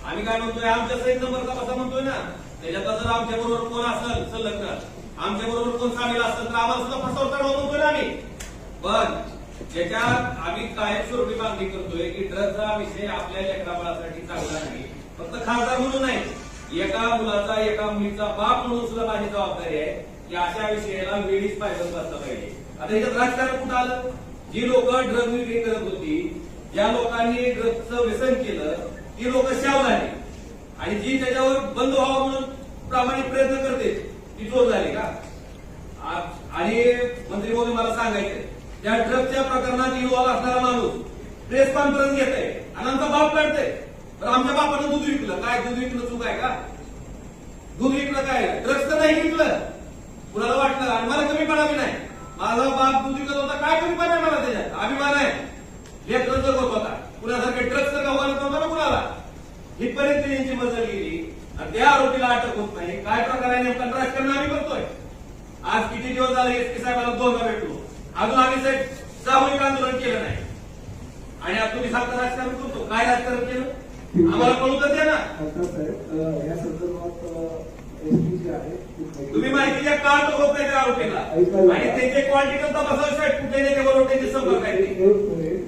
आम्ही काय म्हणतोय, आमच्या सहित नंबरचा कसा म्हणतोय ना, त्याच्यात जर आमच्या बरोबर कोण असेल संलग्न, आमच्या बरोबर कोण सामील असेल तर आम्हाला सुद्धा फसवून चढवा म्हणतोय ना आम्ही. पण ज्याच्यात आम्ही कायमस्वरूपी मागणी करतोय की ड्रग्सचा विषय आपल्या लेकराबाळासाठी चांगला नाही, फक्त खासदार म्हणून नाही, एका मुलाचा एका मुलीचा बाप म्हणून सुद्धा माझी जबाबदारी आहे की अशा विषयाला वेळीच पायदल बसलं पाहिजे. आता याच्यात राजकारण कुठं आलं? जी लोक ड्रग विक्री करत होती, ज्या लोकांनी ड्रग्सचं व्यसन केलं, ती लोक शाव झाली आणि जी त्याच्यावर बंद व्हावं म्हणून प्रामाणिक प्रयत्न करते ती चोर झाली का? आणि मंत्री महोदय मला सांगायचे, त्या ड्रग्सच्या प्रकरणात इन्व्हॉल्व असणारा माणूस प्रेस कॉन्फरन्स घेत आहे आणि आमचा बाप लढतोय. तर आमच्या बापानं दूध विकलं काय? दूध विकलं चूक आहे का? दूध विकलं काय? ड्रग्स तर नाही विकलं. कुणाला वाटलं आणि मला कमीपणा बी नाही, माझा बाप दूध विकत होता, काय कमीपणा आहे मला त्याच्यात? अभिमान आहे. लेकरं जर होत होता, कुणासारखे ड्रग्स तर गावाला नव्हता ना कुणाला. हितपर्यंत यांची मजल गेली आणि त्या आरोपीला अटक होत नाही. काय प्रकार आहे नेमका? राजकारण आम्ही करतोय. आज किती दिवस झाले एसपी साहेबांना दोनदा भेटलो, अजून आम्ही साहेब सामूहिक आंदोलन केलं नाही आणि आज तुम्ही सांगता राजकारण करतो. काय राजकारण केलं आम्हाला कळू तर द्या ना. या संदर्भात एसपी जे आहे तुम्ही माहिती द्या का तो होत नाही त्या आरोपीला आणि त्यांचे क्वालिटी तपासावे साहेब, कुठे नेत्याबरोबर त्यांचे संपर्क आहेत.